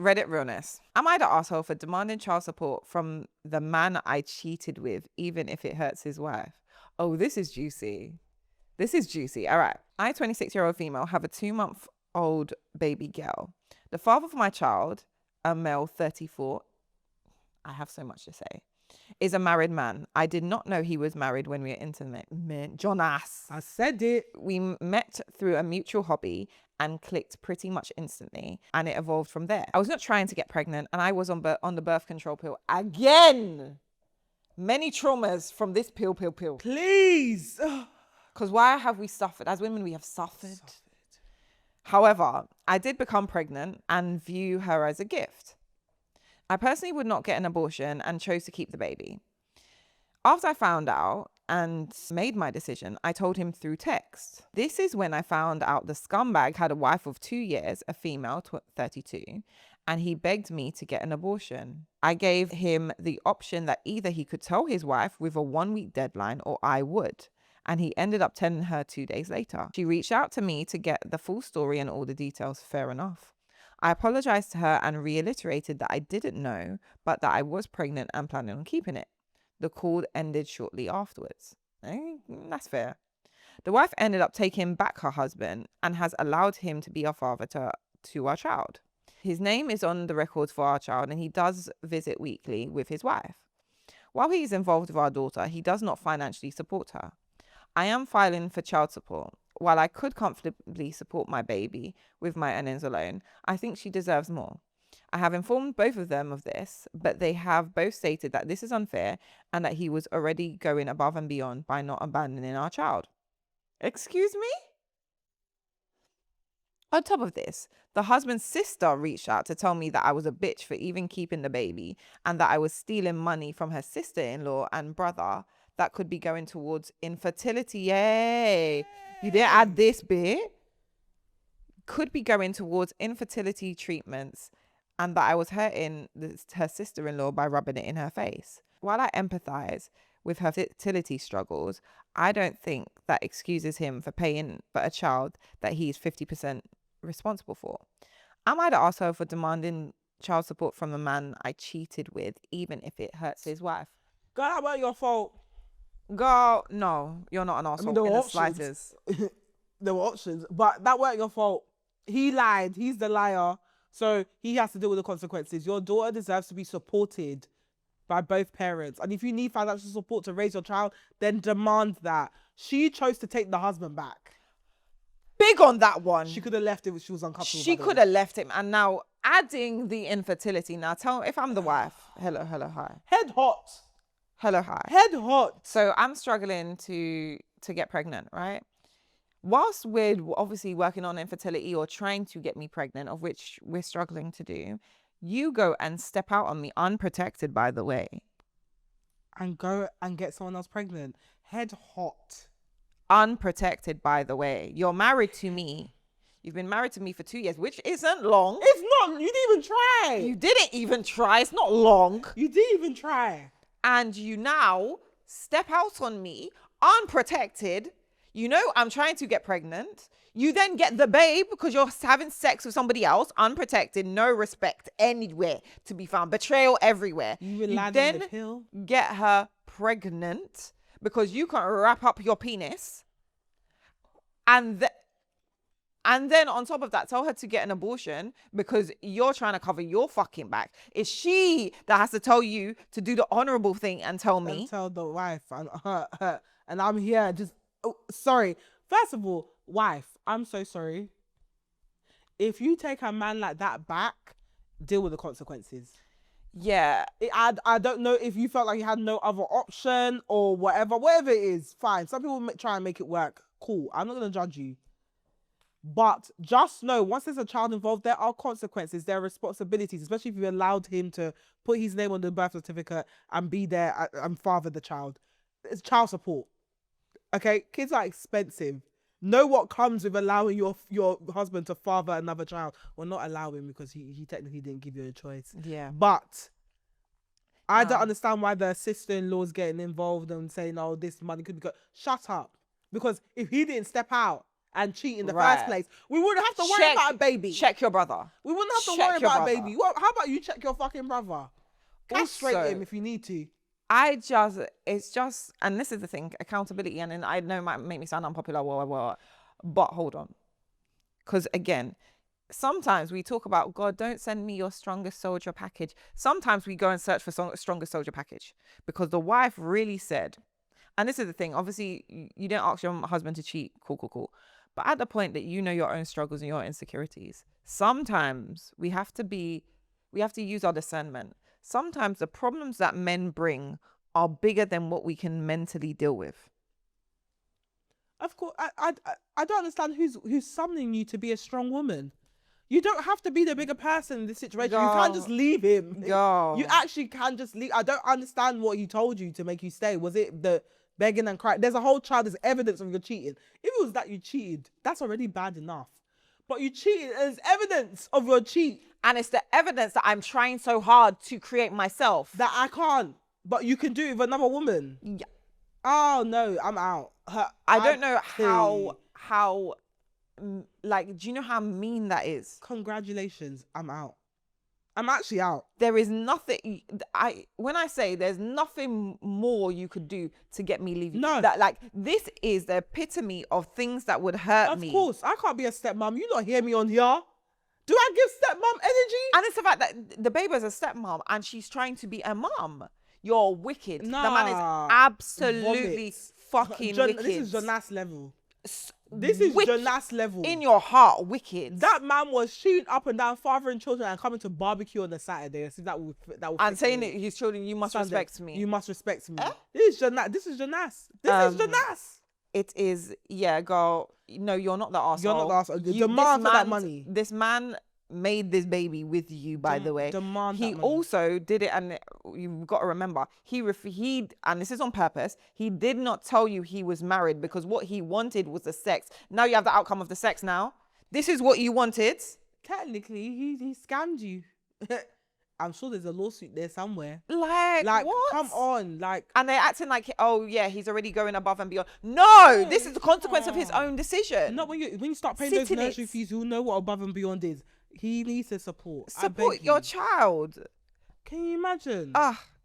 Reddit Realness. Am I the asshole for demanding child support from the man I cheated with, even if it hurts his wife? Oh, this is juicy. This is juicy. All right. I, 26-year-old female, have a 2-month-old baby girl. The father of my child, a male 34, I have so much to say, is a married man. I did not know he was married when we were intimate. Jonas. I said it. We met through a mutual hobby and clicked pretty much instantly, and it evolved from there. I was not trying to get pregnant, and I was on the birth control pill again. Many traumas from this pill. Please. Because why have we suffered? As women, we have suffered. However, I did become pregnant and view her as a gift. I personally would not get an abortion and chose to keep the baby. After I found out and made my decision, I told him through text. This is when I found out the scumbag had a wife of 2 years, a female, 32, and he begged me to get an abortion. I gave him the option that either he could tell his wife with a 1-week deadline or I would. And he ended up telling her 2 days later. She reached out to me to get the full story and all the details. Fair enough. I apologized to her and reiterated that I didn't know, but that I was pregnant and planning on keeping it. The call ended shortly afterwards. That's fair. The wife ended up taking back her husband and has allowed him to be a father to our child. His name is on the record for our child, and he does visit weekly with his wife. While he is involved with our daughter, he does not financially support her. I am filing for child support. While I could comfortably support my baby with my earnings alone, I think she deserves more. I have informed both of them of this, but they have both stated that this is unfair and that he was already going above and beyond by not abandoning our child. Excuse me? On top of this, the husband's sister reached out to tell me that I was a bitch for even keeping the baby and that I was stealing money from her sister-in-law and brother that could be going towards infertility. Yay! You didn't add this bit. Could be going towards infertility treatments, and that I was hurting her sister-in-law by rubbing it in her face. While I empathize with her fertility struggles, I don't think that excuses him for paying for a child that he is 50% responsible for. Am I the arsehole for demanding child support from the man I cheated with, even if it hurts his wife? God, that wasn't your fault. Girl, no, you're not an arsehole in the slightest. There were options, but that weren't your fault. He lied. He's the liar. So he has to deal with the consequences. Your daughter deserves to be supported by both parents. And if you need financial support to raise your child, then demand that. She chose to take the husband back. Big on that one. She could have left him if she was uncomfortable. She could have left him. And now adding the infertility. Now tell if I'm the wife. Hello, hi. Head hot. Hello, hi. Head hot. So I'm struggling to get pregnant, right? Whilst we're obviously working on infertility or trying to get me pregnant, of which we're struggling to do, you go and step out on me unprotected, by the way. And go and get someone else pregnant. Head hot. Unprotected, by the way. You're married to me. You've been married to me for 2 years, which isn't long. It's not. You didn't even try. You didn't even try. It's not long. You didn't even try. And you now step out on me unprotected. You know I'm trying to get pregnant. You then get the babe because you're having sex with somebody else, unprotected, no respect anywhere to be found, betrayal everywhere. You then the pill. Get her pregnant because you can't wrap up your penis. And then on top of that, tell her to get an abortion because you're trying to cover your fucking back. It's she that has to tell you to do the honorable thing and tell me. And tell the wife. And I'm here just... Oh, sorry. First of all, wife, I'm so sorry. If you take a man like that back, deal with the consequences. Yeah. I don't know if you felt like you had no other option or whatever it is, fine. Some people try and make it work. Cool. I'm not going to judge you. But just know, once there's a child involved, there are consequences, there are responsibilities, especially if you allowed him to put his name on the birth certificate and be there and father the child. It's child support. Okay? Kids are expensive. Know what comes with allowing your husband to father another child. Well, not allowing because he technically didn't give you a choice. Yeah. But I don't understand why the sister-in-law's getting involved and saying, oh, this money could be good. Shut up. Because if he didn't step out and cheat in the Right. first place, we wouldn't have to worry about a baby. Check your brother. We wouldn't have to Check worry your about a brother. baby. Well, how about you check your fucking brother? Castrate Also, him if you need to. it's just, and this is the thing, accountability, and I know it might make me sound unpopular, but hold on. Because again, sometimes we talk about, God, don't send me your strongest soldier package. Sometimes we go and search for strongest soldier package because the wife really said, and this is the thing, obviously you didn't ask your husband to cheat, cool. But at the point that you know your own struggles and your insecurities, sometimes we have to use our discernment. Sometimes the problems that men bring are bigger than what we can mentally deal with. Of course, I don't understand who's summoning you to be a strong woman. You don't have to be the bigger person in this situation. You can't just leave him. You actually can just leave. I don't understand what he told you to make you stay. Was it the begging and crying? There's a whole child. There's evidence of your cheating. If it was that you cheated, that's already bad enough. But you cheated. There's evidence of your cheat. And it's the evidence that I'm trying so hard to create myself. That I can't. But you can do it with another woman. Yeah. Oh, no, I'm out. I don't know how, like, do you know how mean that is? Congratulations, I'm out. I'm actually out. There is nothing, when I say there's nothing more you could do to get me leaving. No. This is the epitome of things that would hurt me. Of course, I can't be a stepmom. You not hear me on here. Do I give stepmom energy? And it's the fact that the baby is a stepmom and she's trying to be a mom. You're wicked. Nah, the man is absolutely fucking wicked. This is Jonas level. This is Jonas level. In your heart, wicked. That man was shooting up and down, fathering children and coming to barbecue on a Saturday. See, that will and saying it, his children, you must respect me. You must respect me. This is Jonas. This is Jonas. It is, yeah, girl. No, you're not the arsehole. You're not the arsehole. Demand for that money. This man made this baby with you, by the way. He also did it, and you've got to remember, he and this is on purpose, he did not tell you he was married because what he wanted was the sex. Now you have the outcome of the sex now. This is what you wanted. Technically, he scammed you. I'm sure there's a lawsuit there somewhere. Like what? Come on, and they're acting like, oh yeah, he's already going above and beyond. No, this is the consequence of his own decision. Not when you start paying those nursery fees, you'll know what above and beyond is. He needs to support your child. Can you imagine?